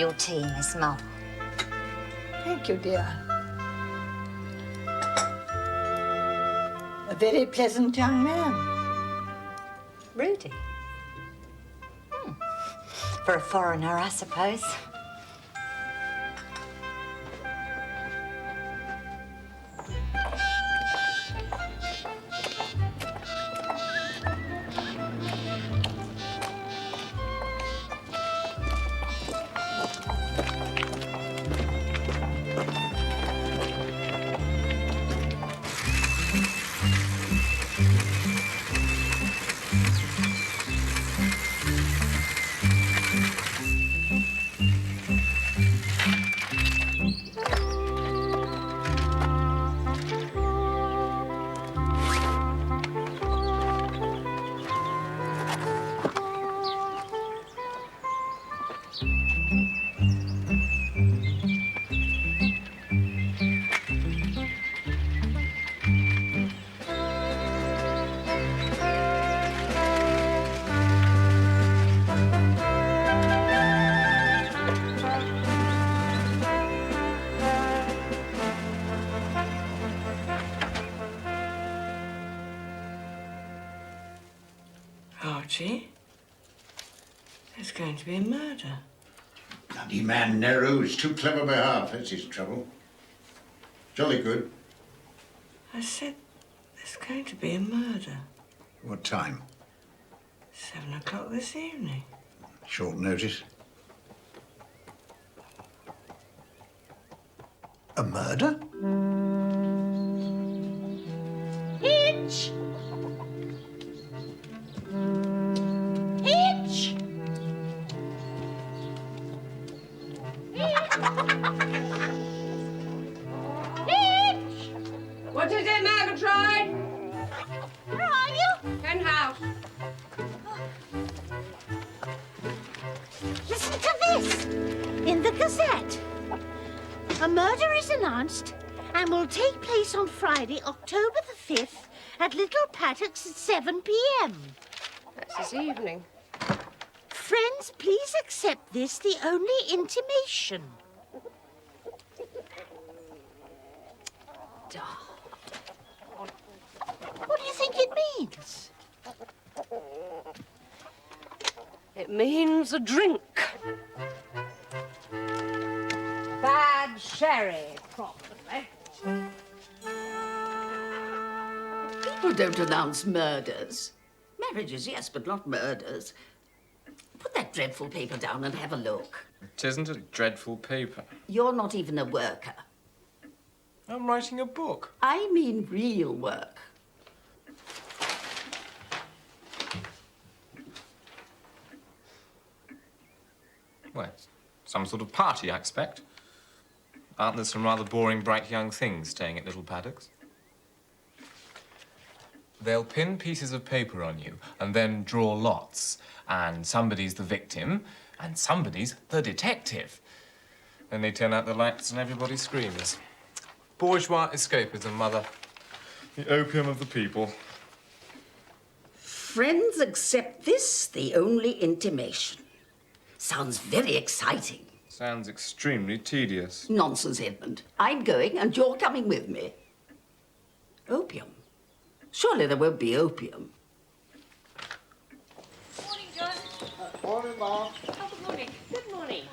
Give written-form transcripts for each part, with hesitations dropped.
Your tea, Miss Mull. Thank you, dear. A very pleasant young man. Rudy. For a foreigner, I suppose. Archie, there's going to be a murder. Bloody man Nero's too clever by half, that's his trouble. Jolly good. I said there's going to be a murder. What time? 7 o'clock this evening. Short notice. A murder? Hitch! Hitch! Hitch! What is it, Murgatroyd? Where are you? Penthouse. Listen to this. In the Gazette. A murder is announced and will take place on Friday, October the 5th at Little Paddocks at 7 p.m. That's this evening. Friends, please accept this, the only intimation. What do you think it means? It means a drink. Bad sherry, probably. People don't announce murders. Marriages, yes, but not murders. Put that dreadful paper down and have a look. It isn't a dreadful paper. You're not even a worker. I'm writing a book. I mean real work. Well, it's some sort of party, I expect. Aren't there some rather boring, bright young things staying at Little Paddocks? They'll pin pieces of paper on you and then draw lots. And somebody's the victim and somebody's the detective. Then they turn out the lights and everybody screams. Bourgeois escapism, Mother. The opium of the people. Friends accept this, the only intimation. Sounds very exciting. Sounds extremely tedious. Nonsense, Edmund. I'm going and you're coming with me. Opium? Surely there won't be opium. Morning, John. Morning, Mom. Oh, good morning. Good morning.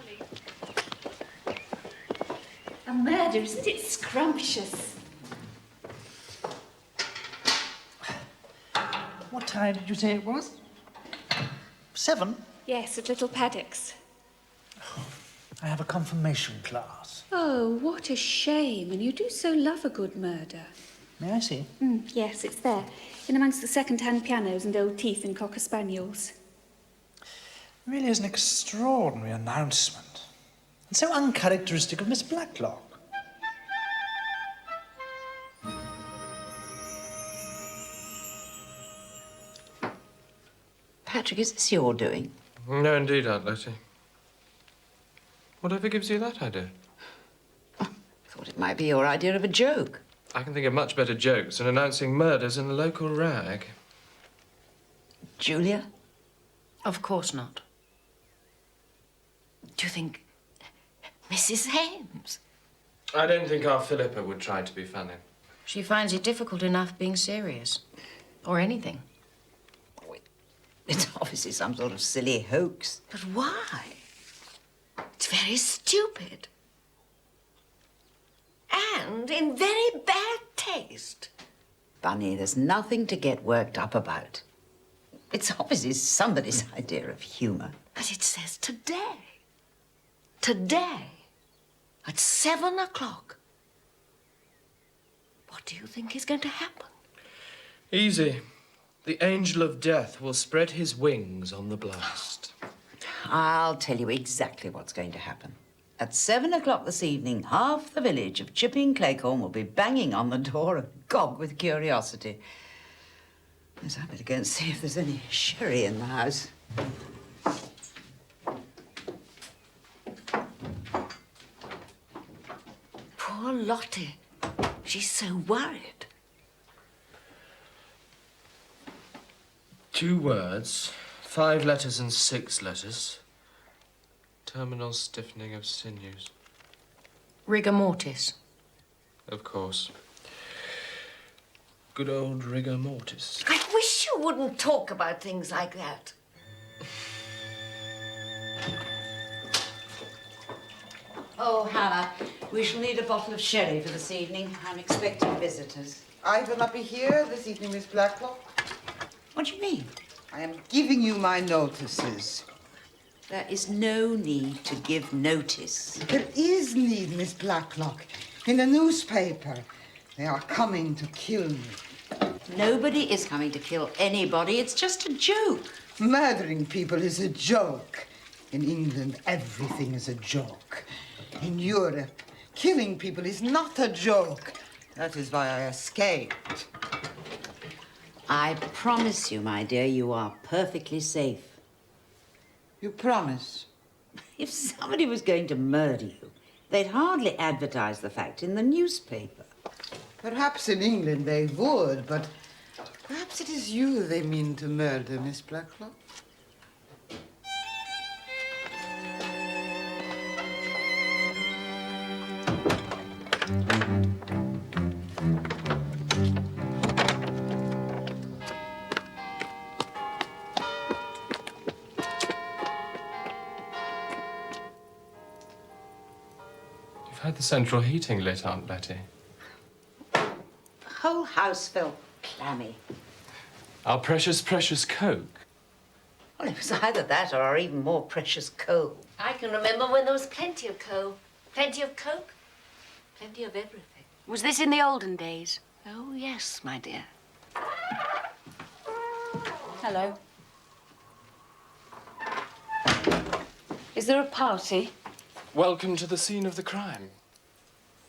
A murder, isn't it scrumptious? What time did you say it was? 7? Yes, at Little Paddocks. I have a confirmation class. Oh, what a shame. And you do so love a good murder. May I see? Yes, it's there. In amongst the second-hand pianos and old teeth and cocker spaniels. It really is an extraordinary announcement. And so uncharacteristic of Miss Blacklock. Patrick, is this your doing? No, indeed, Aunt Letty. Whatever gives you that idea? I thought it might be your idea of a joke. I can think of much better jokes than announcing murders in the local rag. Julia? Of course not. Do you think Mrs. Hames. I don't think our Philippa would try to be funny. She finds it difficult enough being serious. Or anything. It's obviously some sort of silly hoax. But why? It's very stupid. And in very bad taste. Bunny, there's nothing to get worked up about. It's obviously somebody's idea of humour. But it says today. Today. At 7 o'clock. What do you think is going to happen? Easy. The angel of death will spread his wings on the blast. I'll tell you exactly what's going to happen. At 7 o'clock this evening, half the village of Chipping Claycorn will be banging on the door agog with curiosity. Yes, I better go and see if there's any sherry in the house. Poor Lottie. She's so worried. 2 words, 5 letters and 6 letters. Terminal stiffening of sinews. Rigor mortis. Of course. Good old rigor mortis. I wish you wouldn't talk about things like that. Oh, Hannah, we shall need a bottle of sherry for this evening. I'm expecting visitors. I will not be here this evening, Miss Blacklock. What do you mean? I am giving you my notices. There is no need to give notice. There is need, Miss Blacklock. In the newspaper, they are coming to kill me. Nobody is coming to kill anybody. It's just a joke. Murdering people is a joke. In England, everything is a joke. In Europe, killing people is not a joke. That is why I escaped. I promise you, my dear, you are perfectly safe. You promise? If somebody was going to murder you, they'd hardly advertise the fact in the newspaper. Perhaps in England they would, but perhaps it is you they mean to murder, Miss Blacklock. You've had the central heating lit, Aunt Letty. The whole house felt clammy. Our precious, precious Coke. Well, it was either that or our even more precious coal. I can remember when there was plenty of coal, plenty of Coke, plenty of everything. Was this in the olden days? Oh, yes, my dear. Hello. Is there a party? Welcome to the scene of the crime.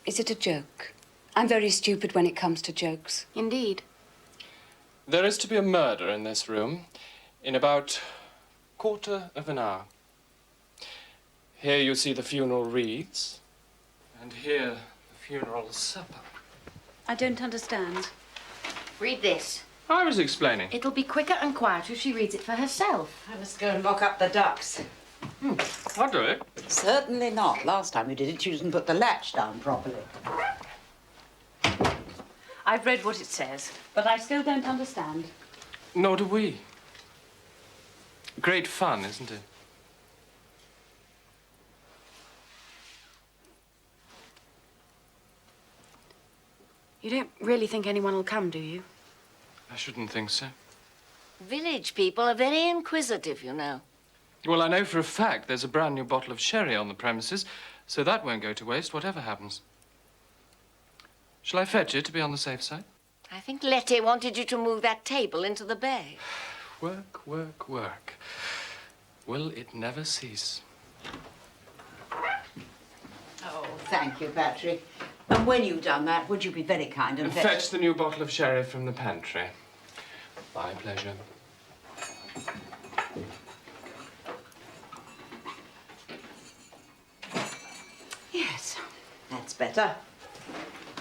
Is it a joke? I'm very stupid when it comes to jokes. Indeed. There is to be a murder in this room in about 1/4 of an hour. Here you see the funeral wreaths, and here the funeral supper. I don't understand. Read this. I was explaining. It'll be quicker and quieter if she reads it for herself. I must go and lock up the ducks. I'll do it. Certainly not. Last time we did it, you didn't put the latch down properly. I've read what it says. But I still don't understand. Nor do we. Great fun, isn't it? You don't really think anyone will come, do you? I shouldn't think so. Village people are very inquisitive, you know. Well, I know for a fact there's a brand new bottle of sherry on the premises, so that won't go to waste, whatever happens. Shall I fetch it to be on the safe side? I think Letty wanted you to move that table into the bay. Work, work, work. Will it never cease? Oh, thank you, Patrick. And when you've done that, would you be very kind and fetch the new bottle of sherry from the pantry? My pleasure. Yes, that's better.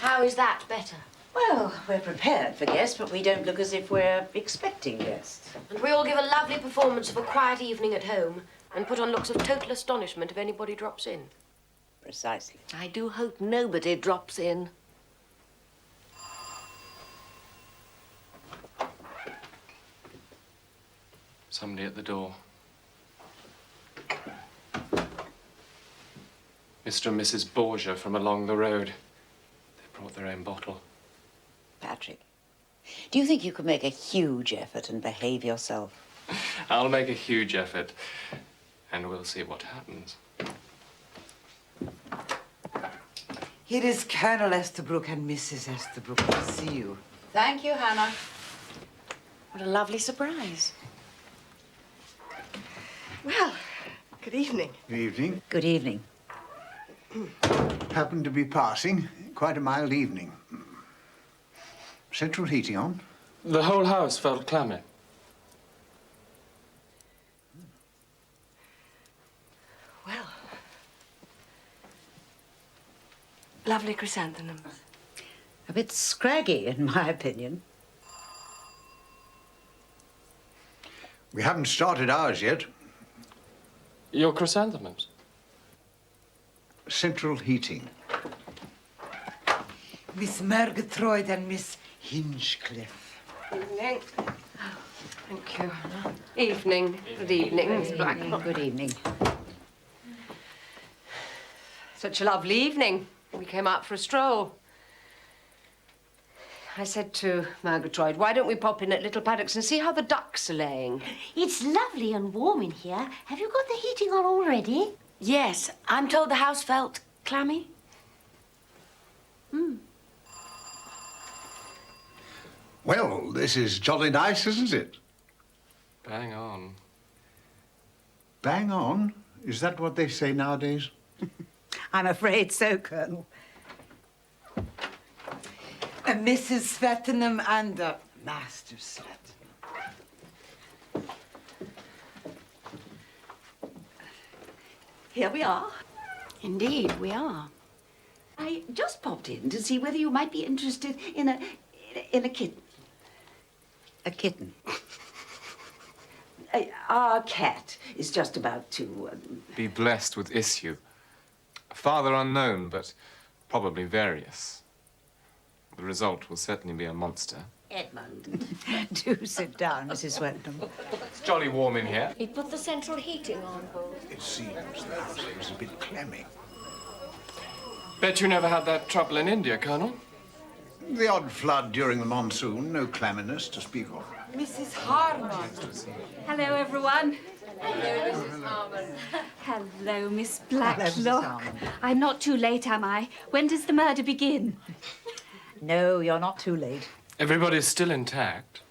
How is that better? Well, we're prepared for guests, but we don't look as if we're expecting guests. And we all give a lovely performance of a quiet evening at home and put on looks of total astonishment if anybody drops in. Precisely. I do hope nobody drops in. Somebody at the door. Mr. and Mrs. Borgia from along the road. They brought their own bottle. Patrick, do you think you could make a huge effort and behave yourself? I'll make a huge effort, and we'll see what happens. Here is Colonel Estabrook and Mrs. Estabrook. I see you. Thank you, Hannah. What a lovely surprise. Well, good evening. Good evening. Good evening. Happened to be passing. Quite a mild evening. Central heating on? The whole house felt clammy. Well, lovely chrysanthemums. A bit scraggy, in my opinion. We haven't started ours yet. Your chrysanthemums? Central heating. Miss Murgatroyd and Miss Hinchcliffe. Evening. Thank you. Evening. Good evening, Miss Blackmore. Good evening. Such a lovely evening. We came out for a stroll. I said to Murgatroyd, why don't we pop in at Little Paddocks and see how the ducks are laying? It's lovely and warm in here. Have you got the heating on already? Yes, I'm told the house felt clammy. Well, this is jolly nice, isn't it? Bang on. Bang on? Is that what they say nowadays? I'm afraid so, Colonel. Mrs. Svettenham and Master Svettenham. Here we are. Indeed, we are. I just popped in to see whether you might be interested in a kitten. A kitten. Our cat is just about to... Be blessed with issue. Father unknown, but probably various. The result will certainly be a monster. Edmund. Do sit down, Mrs. Swenton. It's jolly warm in here. He put the central heating on, Paul. It seems the house was a bit clammy. Bet you never had that trouble in India, Colonel. The odd flood during the monsoon, no clamminess to speak of. Mrs. Harmon. Hello, everyone. Hello, Mrs. Harmon. Hello, Miss Hello, Mrs. Blacklock. Harmon. I'm not too late, am I? When does the murder begin? No, you're not too late. Everybody's still intact.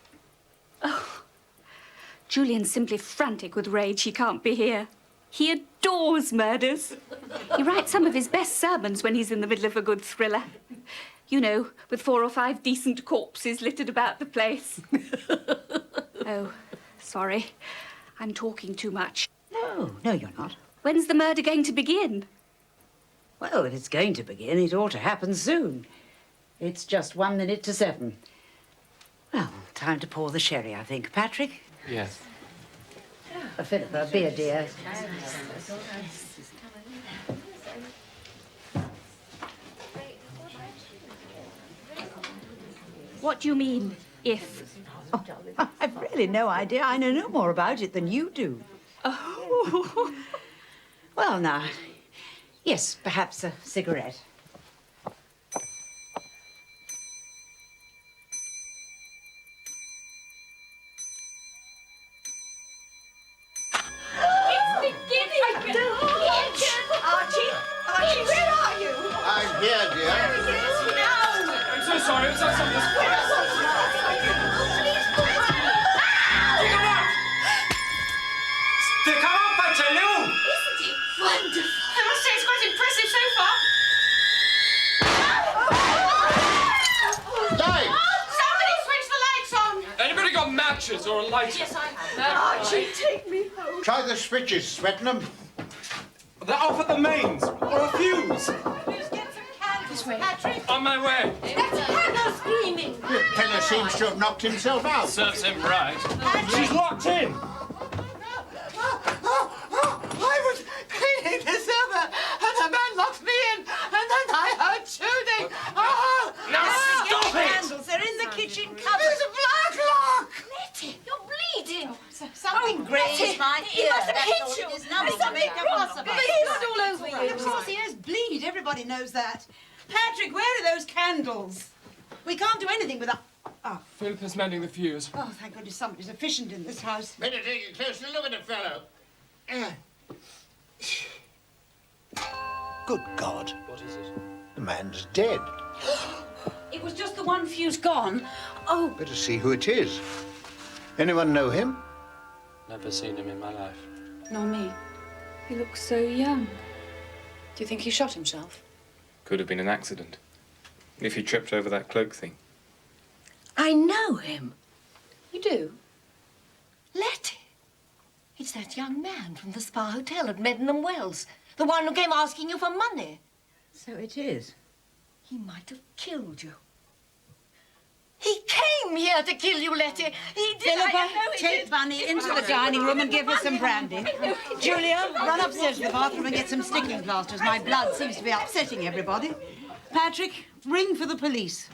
Julian's simply frantic with rage he can't be here. He adores murders. He writes some of his best sermons when he's in the middle of a good thriller. You know, with 4 or 5 decent corpses littered about the place. Oh, sorry. I'm talking too much. No, you're not. When's the murder going to begin? Well, if it's going to begin, it ought to happen soon. It's just 1 minute to 7. Well, time to pour the sherry, I think. Patrick? Yes. Philippa, a beer, dear. What do you mean, if? Oh, I've really no idea. I know no more about it than you do. Oh. Well, now, yes, perhaps a cigarette. Archie, where are you? I'm here, dear. I'm so sorry. It's not something. Stick up, I tell you! Isn't it wonderful? I must say it's quite impressive so far. Light! Somebody switch the lights on. Anybody got matches or a lighter? Yes, I have. Archie, take me home. Try the switches, Svettenham. They're off at the mains, or a fuse. This way. On my way. Hannah screaming. The fella seems to have knocked himself out. Serves him right. She's locked in. I was cleaning the cellar and a man locked me Something grazed my ear. That's all it is. Nothing to make a fuss about. Blood all over you. Of course, ears bleed. Everybody knows that. Patrick, where are those candles? We can't do anything without... Oh. Philip is mending the fuse. Oh, thank goodness somebody's efficient in this house. Better take a closer look at the fellow. Good God. What is it? The man's dead. It was just the one fuse gone. Oh. Better see who it is. Anyone know him? Never seen him in my life. Nor me. He looks so young. Do you think he shot himself? Could have been an accident. If he tripped over that cloak thing. I know him. You do? Letty. It's that young man from the Spa Hotel at Meddenham Wells. The one who came asking you for money. So it is. He might have killed you. He came here to kill you, Letty. He did. Philippa, take Bunny into the dining room and give her some brandy. Julia, run upstairs to the bathroom and get some sticking plasters. My blood seems to be upsetting everybody. Patrick, ring for the police.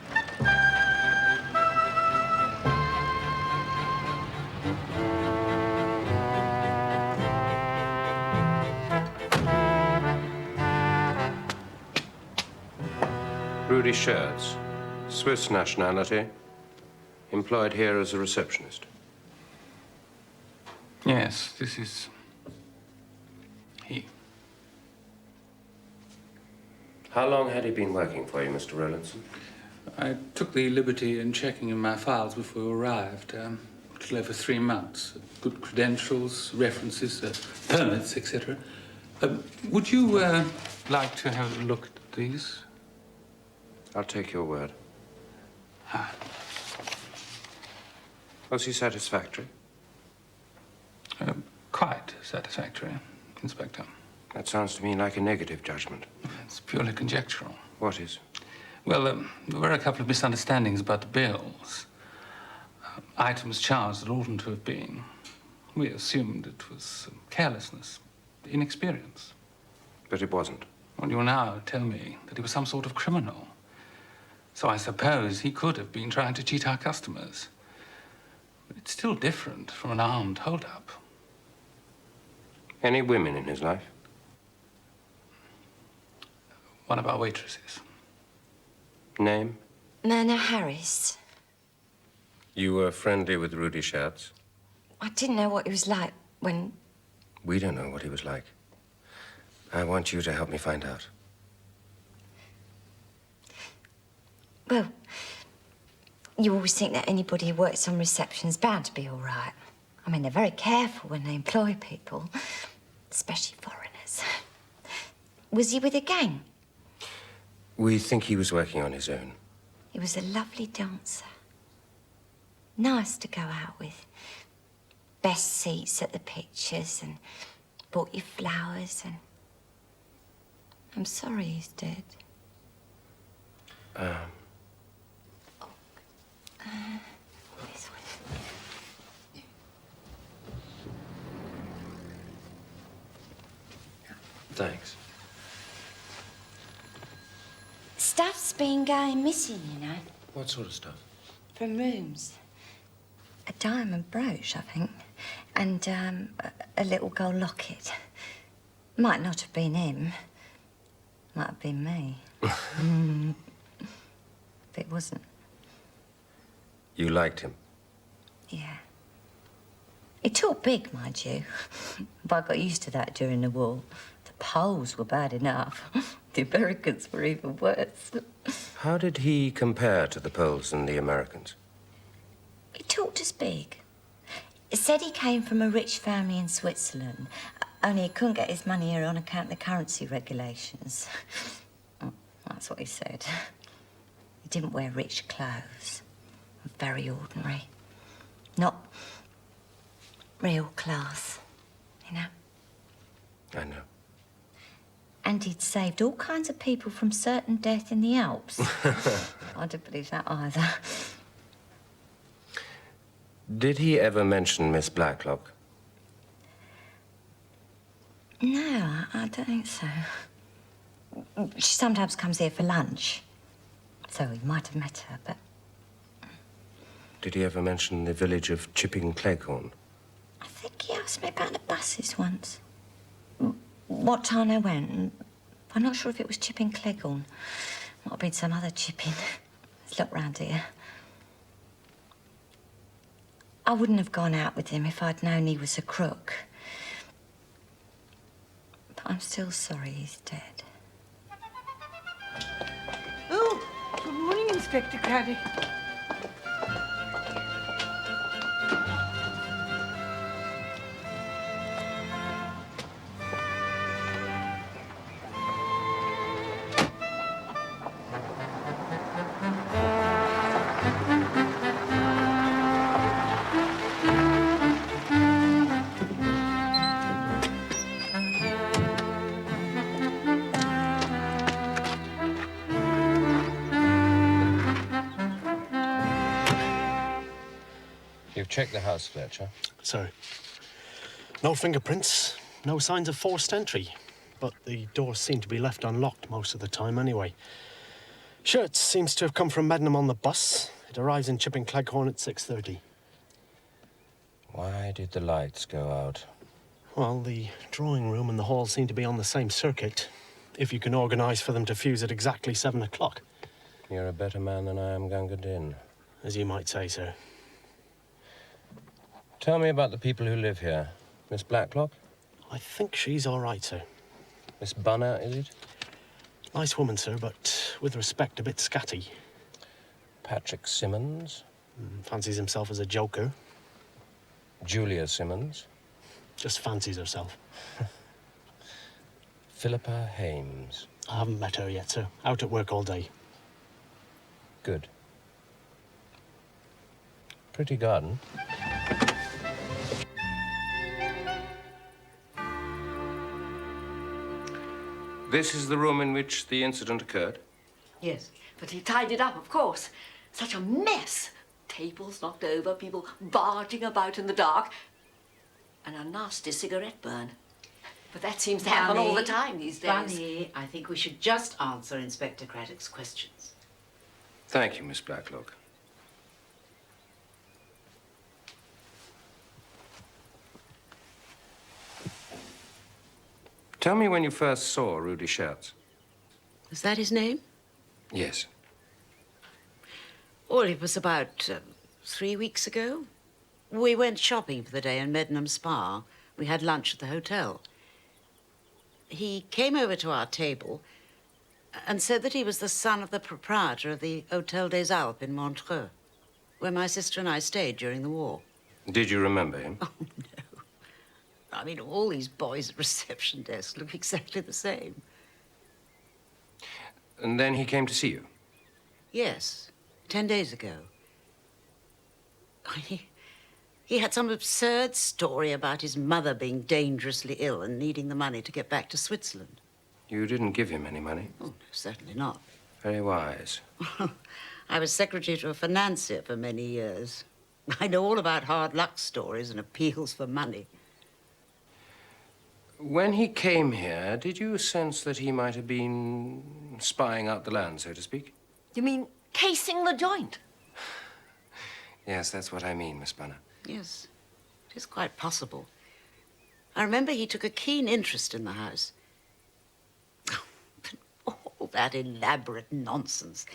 Rudy Schertz, Swiss nationality, employed here as a receptionist. Yes, this is he. How long had he been working for you, Mr. Rowlandson? I took the liberty in checking in my files before you arrived. A little over 3 months. Good credentials, references, permits, etc. Would you like to have a look at these? I'll take your word. Was he satisfactory? Quite satisfactory, Inspector. That sounds to me like a negative judgment. It's purely conjectural. What is? Well, there were a couple of misunderstandings about the bills. Items charged that oughtn't to have been. We assumed it was carelessness, inexperience. But it wasn't. Well, you now tell me that he was some sort of criminal. So I suppose he could have been trying to cheat our customers. But it's still different from an armed hold-up. Any women in his life? One of our waitresses. Name? Myrna Harris. You were friendly with Rudy Schertz? I didn't know what he was like when... We don't know what he was like. I want you to help me find out. Well, you always think that anybody who works on reception is bound to be all right. I mean, they're very careful when they employ people, especially foreigners. Was he with a gang? We think he was working on his own. He was a lovely dancer. Nice to go out with. Best seats at the pictures and bought you flowers and... I'm sorry he's dead. This one. Thanks. Stuff's been going missing, you know, What sort of stuff? from rooms. A diamond brooch, I think, and a little gold locket. Might not have been him. Might have been me. But it wasn't. You liked him? Yeah. He talked big, mind you. But I got used to that during the war. The Poles were bad enough. The Americans were even worse. How did he compare to the Poles and the Americans? He talked as big. He said he came from a rich family in Switzerland, only he couldn't get his money here on account of the currency regulations. That's what he said. He didn't wear rich clothes. Very ordinary. Not real class, you know? I know. And he'd saved all kinds of people from certain death in the Alps. I don't believe that either. Did he ever mention Miss Blacklock? No, I don't think so. She sometimes comes here for lunch. So he might have met her, but Did he ever mention the village of Chipping Cleghorn? I asked me about the buses once. What time they went. And I'm not sure if it was Chipping Cleghorn. Might have been some other Chipping. Let's look round here. I wouldn't have gone out with him if I'd known he was a crook. But I'm still sorry he's dead. Oh, good morning, Inspector Craddock. You've checked the house, Fletcher? Sir, no fingerprints, no signs of forced entry. But the doors seem to be left unlocked most of the time anyway. Sure, it seems to have come from Medmenham on the bus. It arrives in Chipping Cleghorn at 6:30. Why did the lights go out? Well, the drawing room and the hall seem to be on the same circuit, if you can organise for them to fuse at exactly 7 o'clock. You're a better man than I am, Gunga Din. As you might say, sir. Tell me about the people who live here. Miss Blacklock? I think she's all right, sir. Miss Bunner, is it? Nice woman, sir, but with respect, a bit scatty. Patrick Simmons? Fancies himself as a joker. Julia Simmons? Just fancies herself. Philippa Hames? I haven't met her yet, sir. Out at work all day. Good. Pretty garden. This is the room in which the incident occurred? Yes, but he tied it up, of course. Such a mess. Tables knocked over, people barging about in the dark, and a nasty cigarette burn. But that seems to happen all the time these days. Bunny, I think we should just answer Inspector Craddock's questions. Thank you, Miss Blacklock. Tell me when you first saw Rudy Schertz. Was that his name? Yes. Well, it was about 3 weeks ago. We went shopping for the day in Medmenham Spa. We had lunch at the hotel. He came over to our table and said that he was the son of the proprietor of the Hôtel des Alpes in Montreux, where my sister and I stayed during the war. Did you remember him? Oh, no. I mean, all these boys at reception desk look exactly the same. And then he came to see you? Yes, 10 days ago. He had some absurd story about his mother being dangerously ill and needing the money to get back to Switzerland. You didn't give him any money? Oh, no, certainly not. Very wise. I was secretary to a financier for many years. I know all about hard luck stories and appeals for money. When he came here, did you sense that he might have been spying out the land, so to speak? You mean casing the joint? Yes, that's what I mean, Miss Bunner. Yes, it is quite possible. I remember he took a keen interest in the house. But all that elaborate nonsense.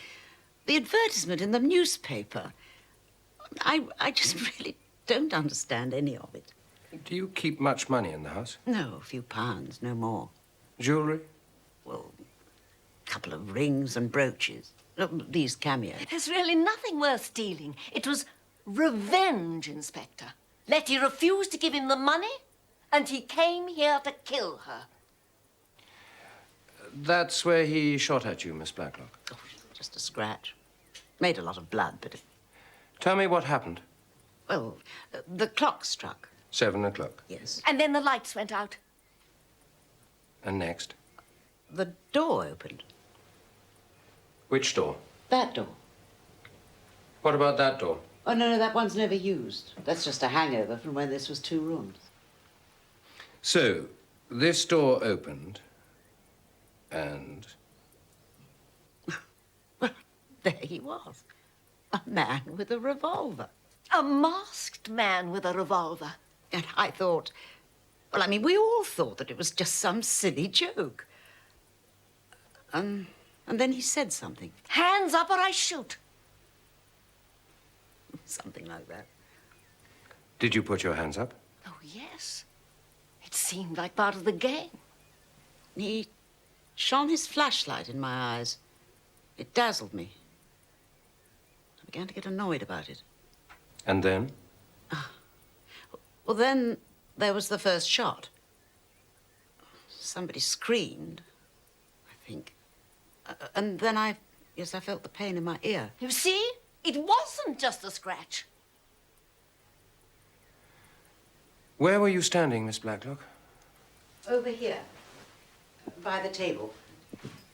The advertisement in the newspaper. I just really don't understand any of it. Do you keep much money in the house? No, a few pounds, no more. Jewelry? Well, a couple of rings and brooches. Look, these cameos. There's really nothing worth stealing. It was revenge, Inspector. Letty refused to give him the money, and he came here to kill her. That's where he shot at you, Miss Blacklock. Oh, just a scratch. Made a lot of blood, but... Tell me what happened. Well, the clock struck. 7 o'clock. Yes. And then the lights went out. And next? The door opened. Which door? That door. What about that door? Oh, no, that one's never used. That's just a hangover from when this was 2 rooms. So, this door opened, and... Well, there he was. A man with a revolver. A masked man with a revolver. And I thought, well, I mean, we all thought that it was just some silly joke. And then he said something. Hands up or I shoot. Something like that. Did you put your hands up? Oh, yes. It seemed like part of the game. He shone his flashlight in my eyes. It dazzled me. I began to get annoyed about it. And then? Well, then there was the first shot. Somebody screamed, I think. And then I felt the pain in my ear. You see? It wasn't just a scratch. Where were you standing, Miss Blacklock? Over here, by the table.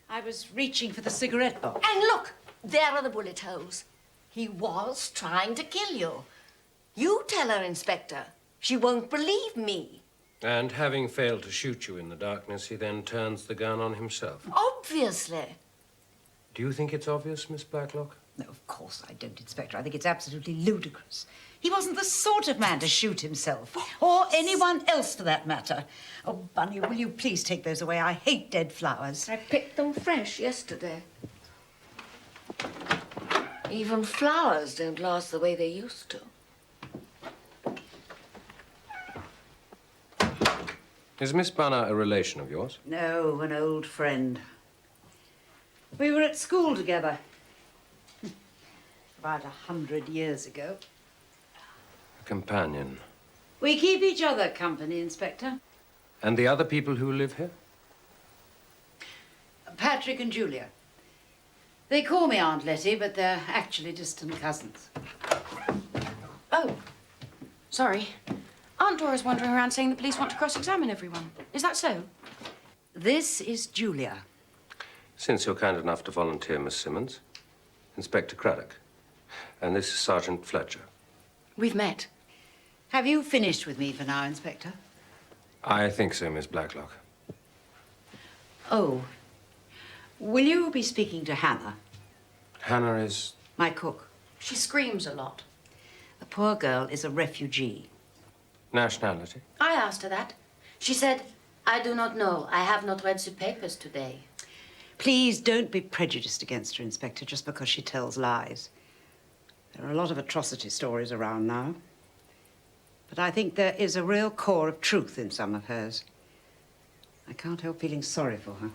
I was reaching for the cigarette box. And look, there are the bullet holes. He was trying to kill you. You tell her, Inspector. She won't believe me. And having failed to shoot you in the darkness, he then turns the gun on himself. Obviously. Do you think it's obvious, Miss Blacklock? No, of course I don't, Inspector. I think it's absolutely ludicrous. He wasn't the sort of man to shoot himself. Or anyone else, for that matter. Oh, Bunny, will you please take those away? I hate dead flowers. I picked them fresh yesterday. Even flowers don't last the way they used to. Is Miss Bunner a relation of yours? No, an old friend. We were at school together. About 100 years ago. A companion. We keep each other company, Inspector. And the other people who live here? Patrick and Julia. They call me Aunt Letty, but they're actually distant cousins. Oh, sorry. Aunt Dora's wandering around saying the police want to cross-examine everyone. Is that so? This is Julia. Since you're kind enough to volunteer, Miss Simmons, Inspector Craddock. And this is Sergeant Fletcher. We've met. Have you finished with me for now, Inspector? I think so, Miss Blacklock. Oh. Will you be speaking to Hannah? Hannah is... My cook. She screams a lot. The poor girl is a refugee. Nationality? I asked her that. She said, I do not know. I have not read the papers today. Please don't be prejudiced against her, Inspector, just because she tells lies. There are a lot of atrocity stories around now. But I think there is a real core of truth in some of hers. I can't help feeling sorry for her.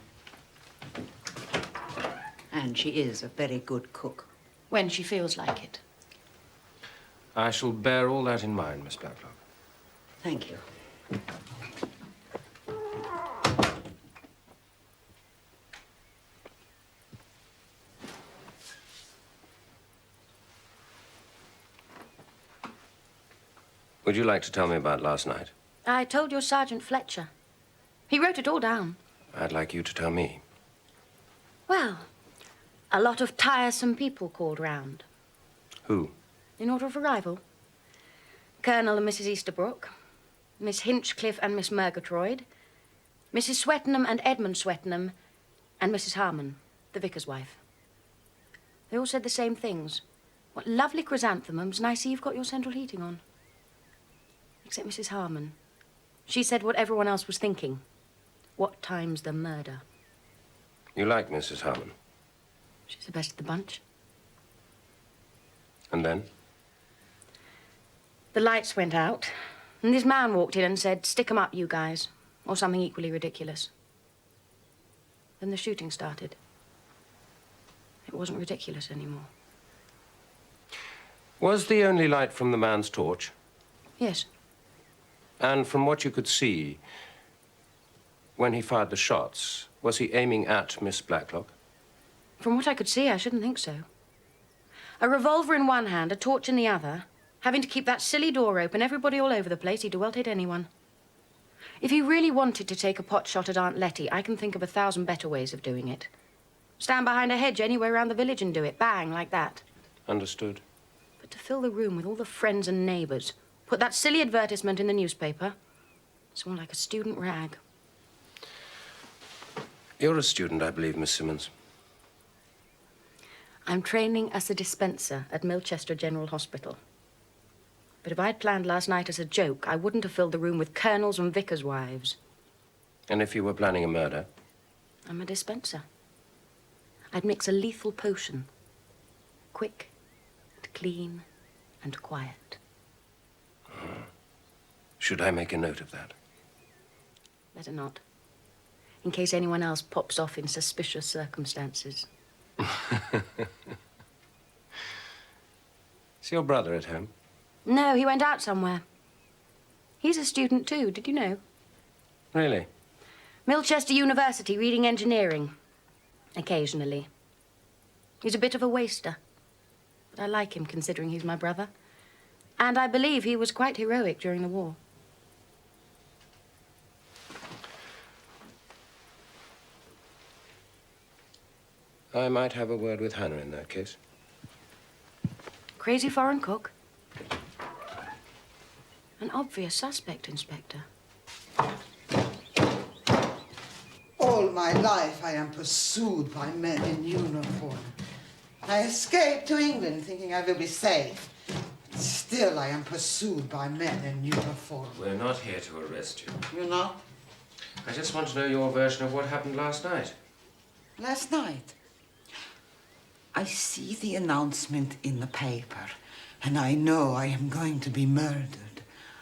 And she is a very good cook. when she feels like it. I shall bear all that in mind, Miss Blacklock. Thank you. Would you like to tell me about last night? I told your Sergeant Fletcher. He wrote it all down. I'd like you to tell me. Well, a lot of tiresome people called round. Who? In order of arrival. Colonel and Mrs. Easterbrook, Miss Hinchcliffe and Miss Murgatroyd, Mrs. Swettenham and Edmund Swettenham, and Mrs. Harmon, the vicar's wife. They all said the same things. What lovely chrysanthemums, and I see you've got your central heating on. Except Mrs. Harmon. She said what everyone else was thinking. What time's the murder? You like Mrs. Harmon? She's the best of the bunch. And then? The lights went out, and this man walked in and said, "Stick 'em up, you guys," or something equally ridiculous. Then the shooting started. It wasn't ridiculous anymore. Was the only light from the man's torch? Yes. And from what you could see, when he fired the shots, was he aiming at Miss Blacklock? From what I could see, I shouldn't think so. A revolver in one hand, a torch in the other, having to keep that silly door open, everybody all over the place, he'd have well hit anyone. If he really wanted to take a pot shot at Aunt Letty, I can think of 1,000 better ways of doing it. Stand behind a hedge anywhere around the village and do it, bang, like that. Understood. But to fill the room with all the friends and neighbours, put that silly advertisement in the newspaper, it's more like a student rag. You're a student, I believe, Miss Simmons. I'm training as a dispenser at Milchester General Hospital. But if I'd planned last night as a joke, I wouldn't have filled the room with colonels and vicars' wives. And if you were planning a murder? I'm a dispenser. I'd mix a lethal potion. Quick and clean and quiet. Should I make a note of that? Better not. In case anyone else pops off in suspicious circumstances. Is your brother at home? No, he went out somewhere. He's a student too, did you know? Really? Milchester University, reading engineering. Occasionally. He's a bit of a waster. But I like him, considering he's my brother. And I believe he was quite heroic during the war. I might have a word with Hannah in that case. Crazy foreign cook. An obvious suspect, Inspector. All my life I am pursued by men in uniform. I escaped to England thinking I will be safe. Still I am pursued by men in uniform. We're not here to arrest you. You know? I just want to know your version of what happened last night. Last night, I see the announcement in the paper, and I know I am going to be murdered.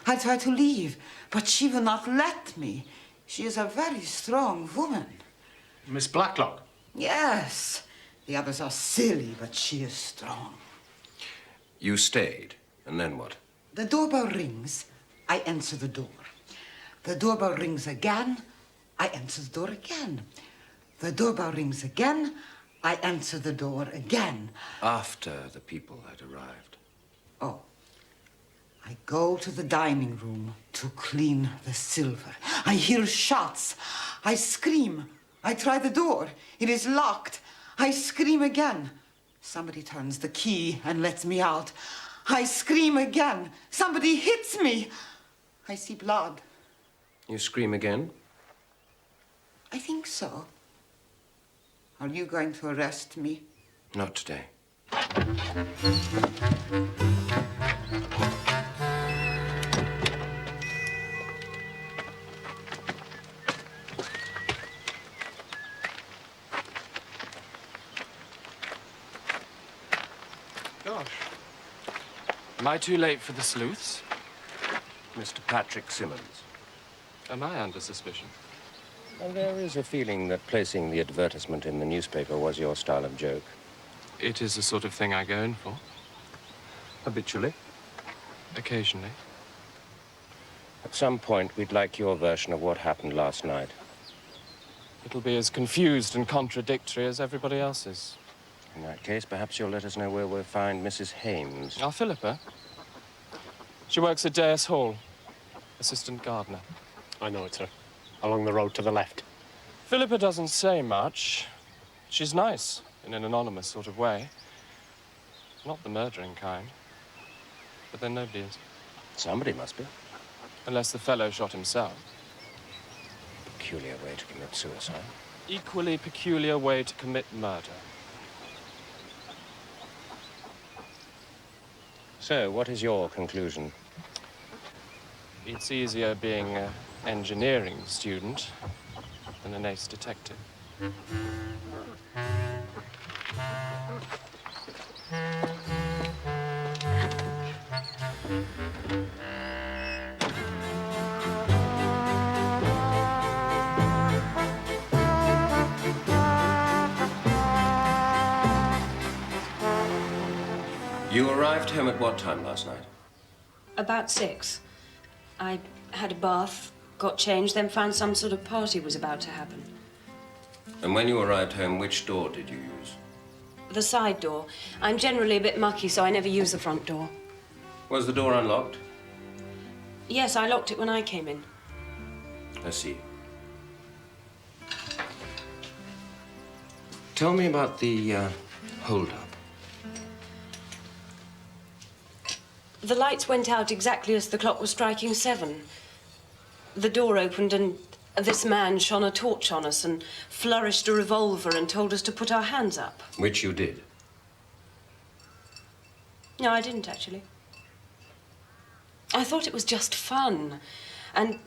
I try to leave, but she will not let me. She is a very strong woman. Miss Blacklock? Yes. The others are silly, but she is strong. You stayed, and then what? The doorbell rings. I answer the door. The doorbell rings again. I answer the door again. The doorbell rings again. I answer the door again. After the people had arrived. Oh. I go to the dining room to clean the silver. I hear shots. I scream. I try the door. It is locked. I scream again. Somebody turns the key and lets me out. I scream again. Somebody hits me. I see blood. You scream again? I think so. Are you going to arrest me? Not today. Gosh. Am I too late for the sleuths? Mr. Patrick Simmons. Am I under suspicion? And there is a feeling that placing the advertisement in the newspaper was your style of joke. It is the sort of thing I go in for. Habitually? Occasionally. At some point, we'd like your version of what happened last night. It'll be as confused and contradictory as everybody else's. In that case, perhaps you'll let us know where we'll find Mrs. Hames. I'll Philippa. She works at J.S. Hall, assistant gardener. I know it's her. Along the road to the left. Philippa doesn't say much. She's nice, in an anonymous sort of way. Not the murdering kind. But then nobody is. Somebody must be. Unless the fellow shot himself. Peculiar way to commit suicide. Equally peculiar way to commit murder. So, what is your conclusion? It's easier being an engineering student than an ace detective. You arrived home at what time last night? About 6. I had a bath, got changed, then found some sort of party was about to happen. And when you arrived home, which door did you use? The side door. I'm generally a bit mucky, so I never use the front door. Was the door unlocked? Yes, I locked it when I came in. I see. Tell me about the hold-up. The lights went out exactly as the clock was striking 7. The door opened and this man shone a torch on us and flourished a revolver and told us to put our hands up. Which you did. No, I didn't, actually. I thought it was just fun. And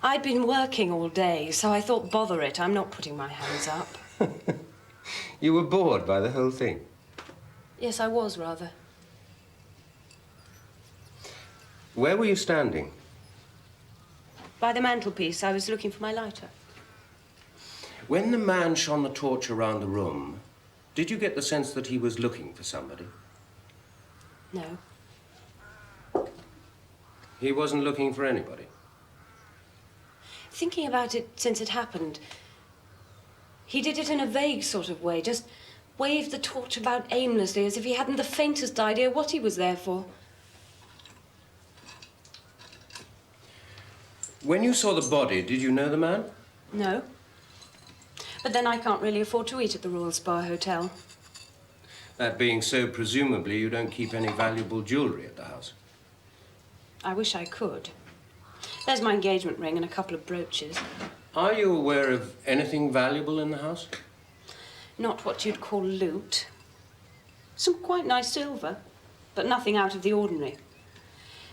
I'd been working all day, so I thought, bother it, I'm not putting my hands up. You were bored by the whole thing? Yes, I was, rather. Where were you standing? By the mantelpiece, I was looking for my lighter. When the man shone the torch around the room, did you get the sense that he was looking for somebody? No. He wasn't looking for anybody? Thinking about it since it happened, he did it in a vague sort of way, just waved the torch about aimlessly as if he hadn't the faintest idea what he was there for. When you saw the body, did you know the man? No. But then I can't really afford to eat at the Royal Spa Hotel. That being so, presumably you don't keep any valuable jewellery at the house. I wish I could. There's my engagement ring and a couple of brooches. Are you aware of anything valuable in the house? Not what you'd call loot. Some quite nice silver, but nothing out of the ordinary.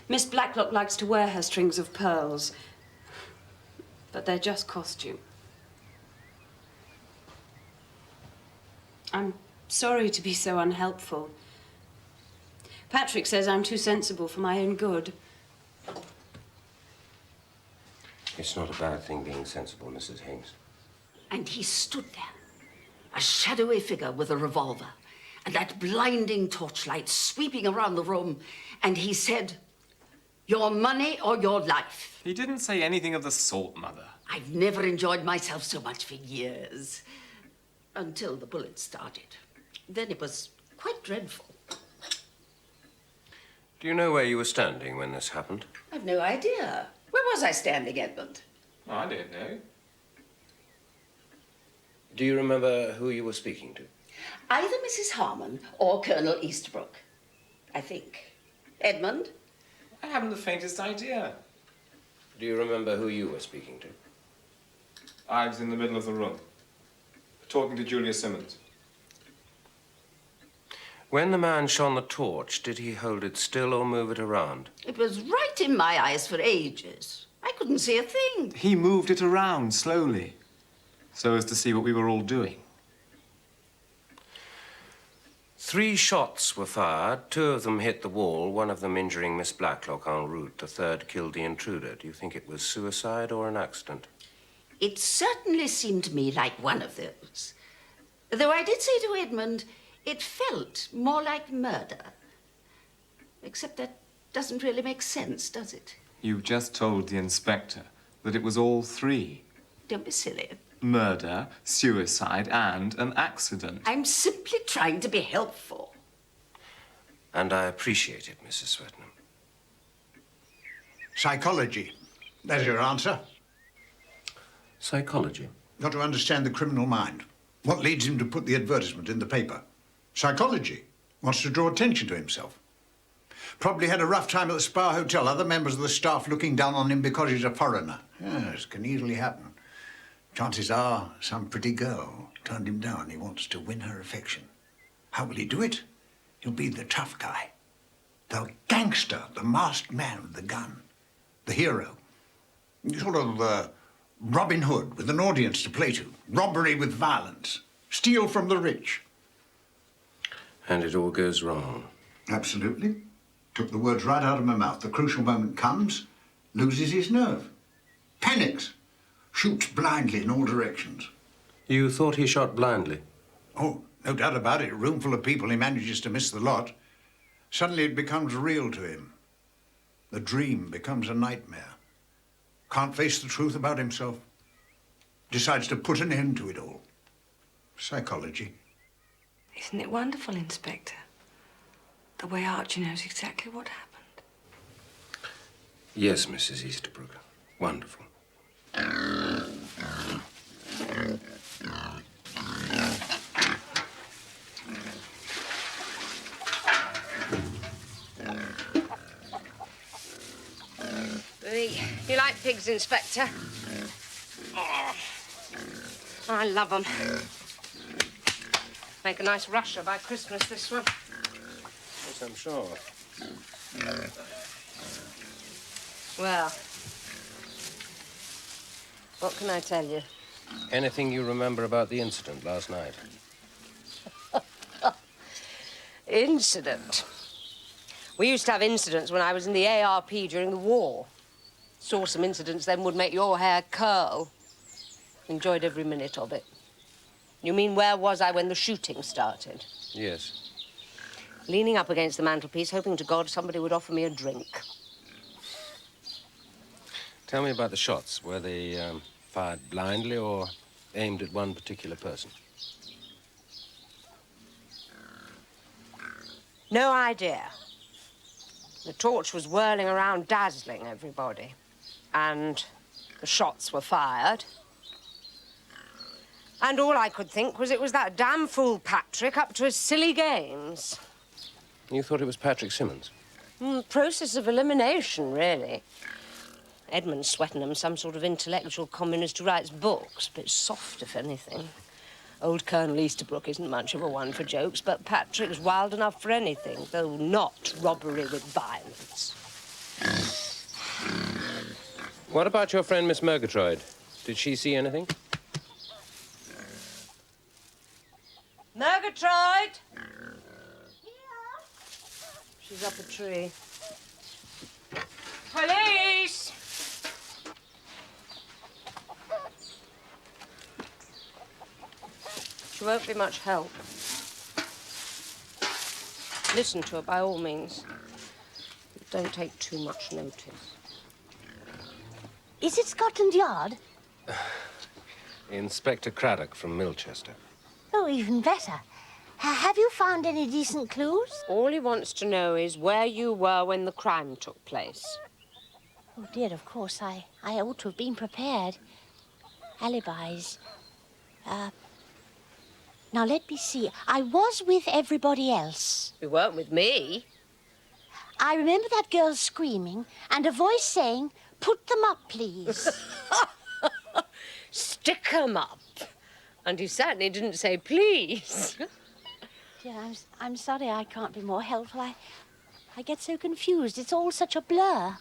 Miss Blacklock likes to wear her strings of pearls, but they're just costume. I'm sorry to be so unhelpful. Patrick says I'm too sensible for my own good. It's not a bad thing being sensible, Mrs. Hinks. And he stood there, a shadowy figure with a revolver, and that blinding torchlight sweeping around the room, and he said, "Your money or your life." He didn't say anything of the sort, Mother. I've never enjoyed myself so much for years. Until the bullets started. Then it was quite dreadful. Do you know where you were standing when this happened? I've no idea. Where was I standing, Edmund? Oh, I don't know. Do you remember who you were speaking to? Either Mrs. Harmon or Colonel Easterbrook, I think. Edmund? I haven't the faintest idea. Do you remember who you were speaking to? I was in the middle of the room, talking to Julia Simmons. When the man shone the torch, did he hold it still or move it around? It was right in my eyes for ages. I couldn't see a thing. He moved it around slowly, so as to see what we were all doing. 3 shots were fired. 2 of them hit the wall, one of them injuring Miss Blacklock en route. The third killed the intruder. Do you think it was suicide or an accident? It certainly seemed to me like one of those. Though I did say to Edmund, it felt more like murder. Except that doesn't really make sense, does it? You've just told the inspector that it was all 3. Don't be silly. Murder, suicide, and an accident. I'm simply trying to be helpful. And I appreciate it, Mrs. Swetnam. Psychology. There's your answer. Psychology? Got to understand the criminal mind. What leads him to put the advertisement in the paper? Psychology. Wants to draw attention to himself. Probably had a rough time at the Spa Hotel. Other members of the staff looking down on him because he's a foreigner. Yes, can easily happen. Chances are some pretty girl turned him down. He wants to win her affection. How will he do it? He'll be the tough guy. The gangster, the masked man with the gun. The hero. Sort of Robin Hood with an audience to play to. Robbery with violence. Steal from the rich. And it all goes wrong. Absolutely. Took the words right out of my mouth. The crucial moment comes, loses his nerve. Panics. Shoots blindly in all directions. You thought he shot blindly? Oh, no doubt about it. A room full of people, he manages to miss the lot. Suddenly it becomes real to him. The dream becomes a nightmare. Can't face the truth about himself. Decides to put an end to it all. Psychology. Isn't it wonderful, Inspector? The way Archie knows exactly what happened. Yes, Mrs. Easterbrook. Wonderful. You like pigs, Inspector? Oh, I love them. Make a nice rusher by Christmas, this one. Yes, I'm sure. Well, what can I tell you? Anything you remember about the incident last night? Incident? We used to have incidents when I was in the ARP during the war. Saw some incidents then would make your hair curl. Enjoyed every minute of it. You mean where was I when the shooting started? Yes. Leaning up against the mantelpiece, hoping to God somebody would offer me a drink. Tell me about the shots. Were they fired blindly or aimed at one particular person? No idea. The torch was whirling around, dazzling everybody. And the shots were fired. And all I could think was it was that damn fool Patrick up to his silly games. You thought it was Patrick Simmons? Process of elimination, really. Edmund Swettenham, some sort of intellectual communist who writes books, a bit soft, if anything. Old Colonel Easterbrook isn't much of a one for jokes, but Patrick's wild enough for anything, though not robbery with violence. What about your friend, Miss Murgatroyd? Did she see anything? Murgatroyd! She's up a tree. Police! She won't be much help. Listen to her by all means. Don't take too much notice. Is it Scotland Yard? Inspector Craddock from Milchester. Oh, even better. Have you found any decent clues? All he wants to know is where you were when the crime took place. Oh, dear, of course. I ought to have been prepared. Alibis. Now, let me see. I was with everybody else. You weren't with me. I remember that girl screaming and a voice saying, "Put them up, please." Stick 'em up. And you certainly didn't say please. Dear, I'm sorry I can't be more helpful. I get so confused. It's all such a blur.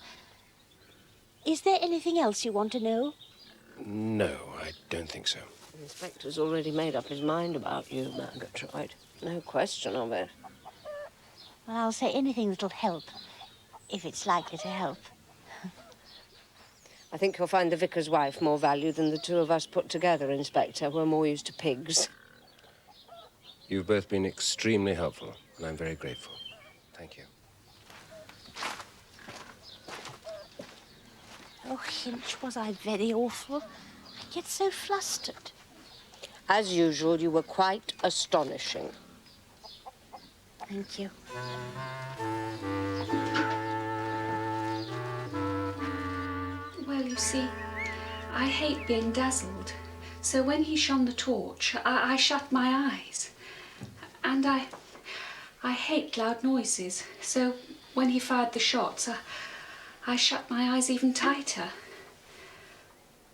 Is there anything else you want to know? No, I don't think so. The inspector's already made up his mind about you, Murgatroyd. No question of it. Well, I'll say anything that'll help, if it's likely to help. I think you'll find the vicar's wife more value than the two of us put together, Inspector. We're more used to pigs. You've both been extremely helpful, and I'm very grateful. Thank you. Oh, Hinch, was I very awful? I get so flustered. As usual, you were quite astonishing. Thank you. Well, you see, I hate being dazzled. So when he shone the torch, I shut my eyes. And I hate loud noises. So when he fired the shots, I shut my eyes even tighter.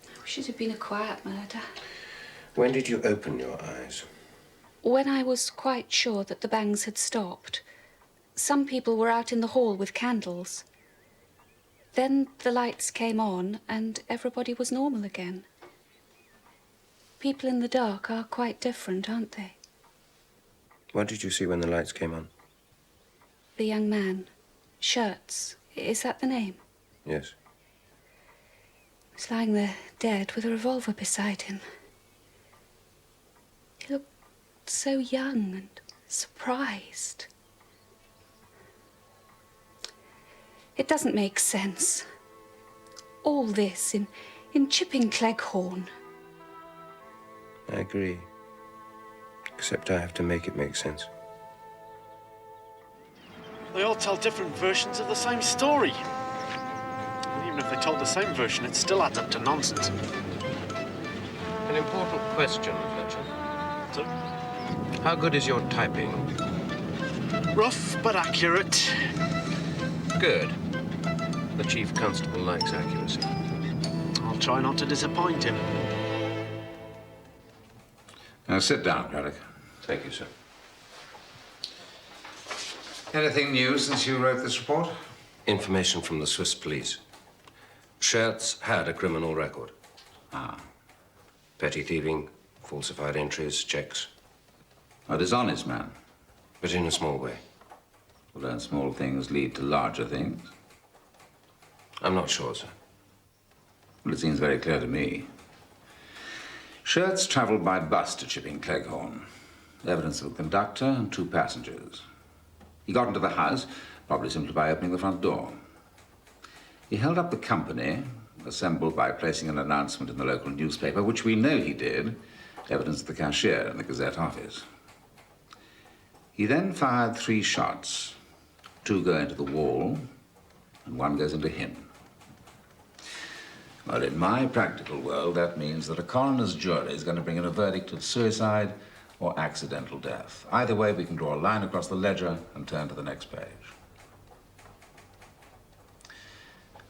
I wish it had been a quiet murder. When did you open your eyes? When I was quite sure that the bangs had stopped. Some people were out in the hall with candles. Then the lights came on and everybody was normal again. People in the dark are quite different, aren't they? What did you see when the lights came on? The young man. Shirts. Is that the name? Yes. He was lying there dead with a revolver beside him. He looked so young and surprised. It doesn't make sense. All this in Chipping Cleghorn. I agree. Except I have to make it make sense. They all tell different versions of the same story. And even if they told the same version, it still adds up to nonsense. An important question, Fletcher. So? How good is your typing? Rough but accurate. Good. The Chief Constable likes accuracy. I'll try not to disappoint him. Now sit down, Craddock. Thank you, sir. Anything new since you wrote this report? Information from the Swiss police. Schertz had a criminal record. Ah. Petty thieving, falsified entries, checks. A dishonest man. But in a small way. Well, don't small things lead to larger things? I'm not sure, sir. Well, it seems very clear to me. Schertz travelled by bus to Chipping Cleghorn. Evidence of a conductor and 2 passengers. He got into the house, probably simply by opening the front door. He held up the company, assembled by placing an announcement in the local newspaper, which we know he did, evidence of the cashier in the Gazette office. He then fired 3 shots. 2 go into the wall, and 1 goes into him. Well, in my practical world, that means that a coroner's jury is going to bring in a verdict of suicide or accidental death. Either way, we can draw a line across the ledger and turn to the next page.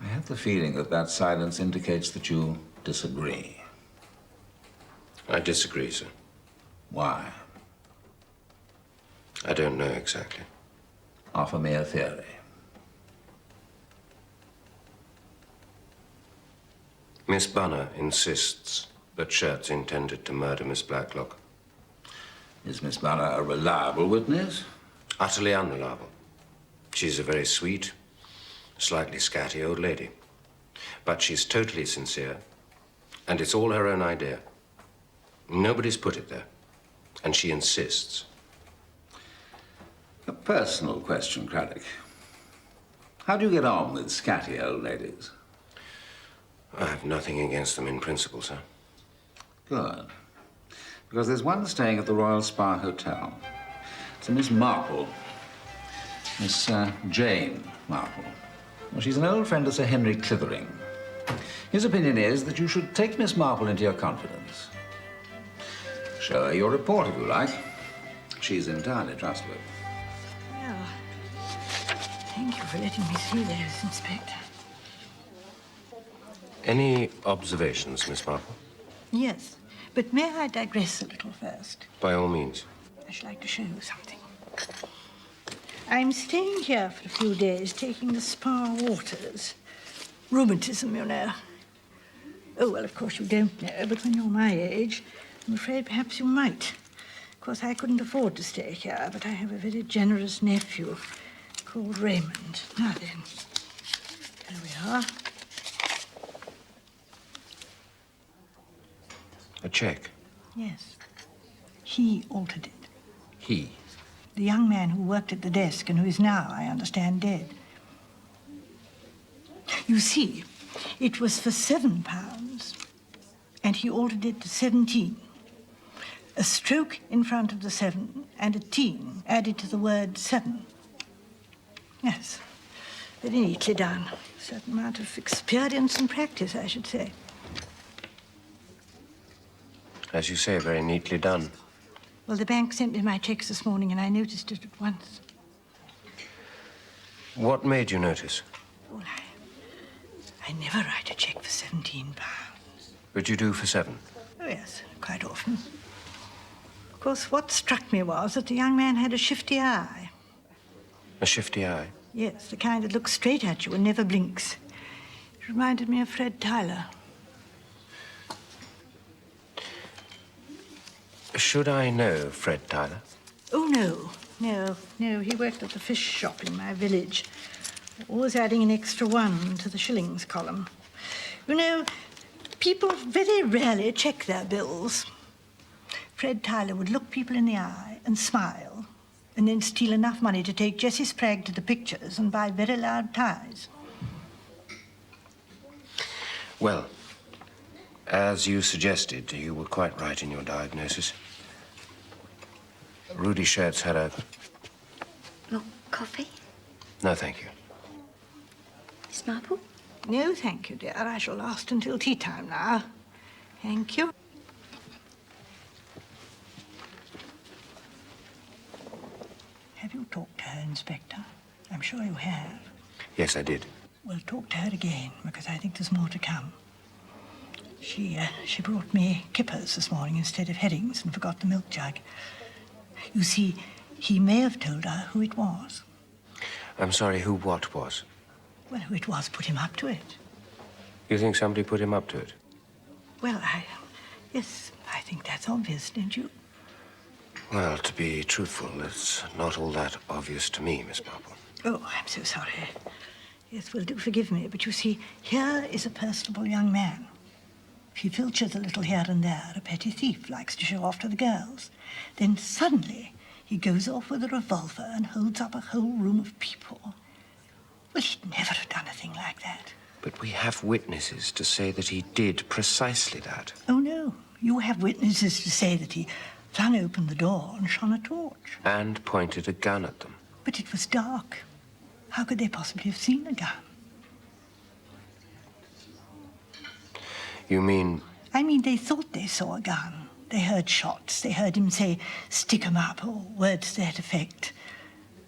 I have the feeling that that silence indicates that you disagree. I disagree, sir. Why? I don't know exactly. Offer me a theory. Miss Bunner insists that Schertz intended to murder Miss Blacklock. Is Miss Bunner a reliable witness? Utterly unreliable. She's a very sweet, slightly scatty old lady. But she's totally sincere, and it's all her own idea. Nobody's put it there, and she insists. A personal question, Craddock. How do you get on with scatty old ladies? I have nothing against them in principle, sir. Good. Because there's one staying at the Royal Spa Hotel. It's a Miss Marple. Miss Jane Marple. Well, she's an old friend of Sir Henry Clithering. His opinion is that you should take Miss Marple into your confidence. Show her your report, if you like. She's entirely trustworthy. Well, thank you for letting me see those, Inspector. Any observations, Miss Marple? Yes, but may I digress a little first? By all means. I should like to show you something. I'm staying here for a few days, taking the spa waters. Rheumatism, you know. Oh, well, of course you don't know, but when you're my age, I'm afraid perhaps you might. Of course, I couldn't afford to stay here, but I have a very generous nephew called Raymond. Now then, here we are. A check? Yes. He altered it. He? The young man who worked at the desk and who is now, I understand, dead. You see, it was for £7, and he altered it to 17. A stroke in front of the 7 and a teen added to the word 7. Yes, very neatly done. A certain amount of experience and practice, I should say. As you say, very neatly done. Well, the bank sent me my checks this morning, and I noticed it at once. What made you notice? Well, I never write a check for £17. But you do for 7? Oh, yes, quite often. Of course, what struck me was that the young man had a shifty eye. A shifty eye? Yes, the kind that looks straight at you and never blinks. It reminded me of Fred Tyler. Should I know Fred Tyler? Oh, no. He worked at the fish shop in my village. Always adding an extra 1 to the shillings column. You know, people very rarely check their bills. Fred Tyler would look people in the eye and smile, and then steal enough money to take Jessie Spragg to the pictures and buy very loud ties. Well, as you suggested, you were quite right in your diagnosis. Rudy Schertz had a... More coffee? No, thank you. Miss Marple? No, thank you, dear. I shall last until tea time now. Thank you. Have you talked to her, Inspector? I'm sure you have. Yes, I did. Well, talk to her again, because I think there's more to come. She brought me kippers this morning instead of herrings and forgot the milk jug. You see, he may have told her who it was. I'm sorry, who what was? Well, who it was put him up to it. You think somebody put him up to it? Well, yes, I think that's obvious, don't you? Well, to be truthful, it's not all that obvious to me, Miss Marple. Oh, I'm so sorry. Yes, well, do forgive me, but you see, here is a personable young man. If he filches a little here and there, a petty thief likes to show off to the girls. Then suddenly he goes off with a revolver and holds up a whole room of people. Well, he'd never have done a thing like that. But we have witnesses to say that he did precisely that. Oh, no. You have witnesses to say that he flung open the door and shone a torch. And pointed a gun at them. But it was dark. How could they possibly have seen a gun? You mean... I mean, they thought they saw a gun. They heard shots. They heard him say, "Stick 'em up," or words to that effect.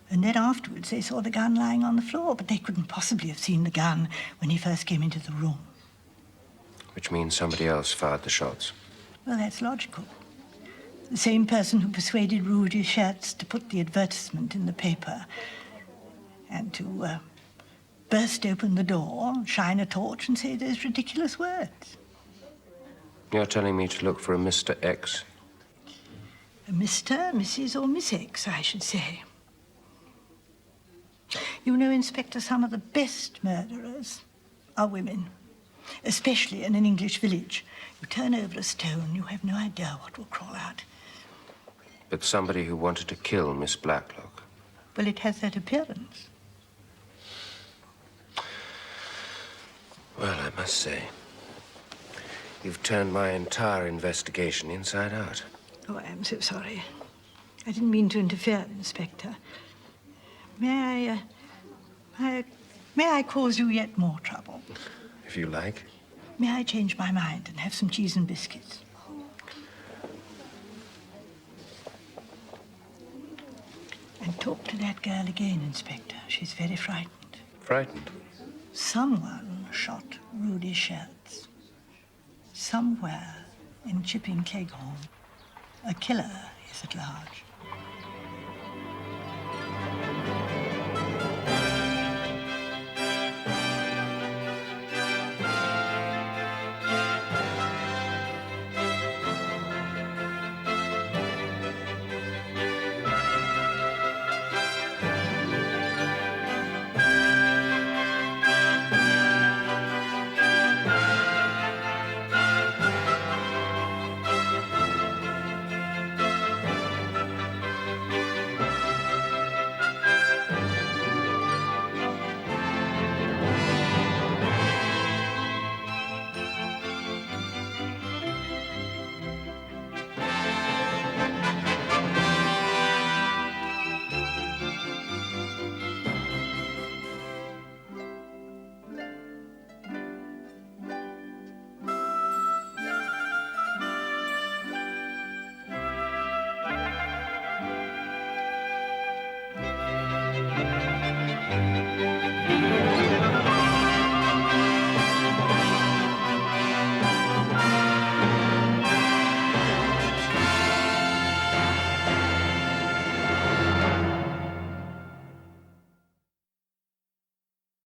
And then afterwards they saw the gun lying on the floor, but they couldn't possibly have seen the gun when he first came into the room. Which means somebody else fired the shots. Well, that's logical. The same person who persuaded Rudy Schertz to put the advertisement in the paper and to burst open the door, shine a torch and say those ridiculous words. You're telling me to look for a Mr. X? A Mr., Mrs. or Miss X, I should say. You know, Inspector, some of the best murderers are women, especially in an English village. You turn over a stone, you have no idea what will crawl out. But somebody who wanted to kill Miss Blacklock. Well, it has that appearance. Well, I must say, you've turned my entire investigation inside out. Oh, I am so sorry. I didn't mean to interfere, Inspector. May I cause you yet more trouble? If you like. May I change my mind and have some cheese and biscuits? And talk to that girl again, Inspector. She's very frightened. Frightened? Someone shot Rudy Schertz. Somewhere in Chipping Cleghorn, a killer is at large.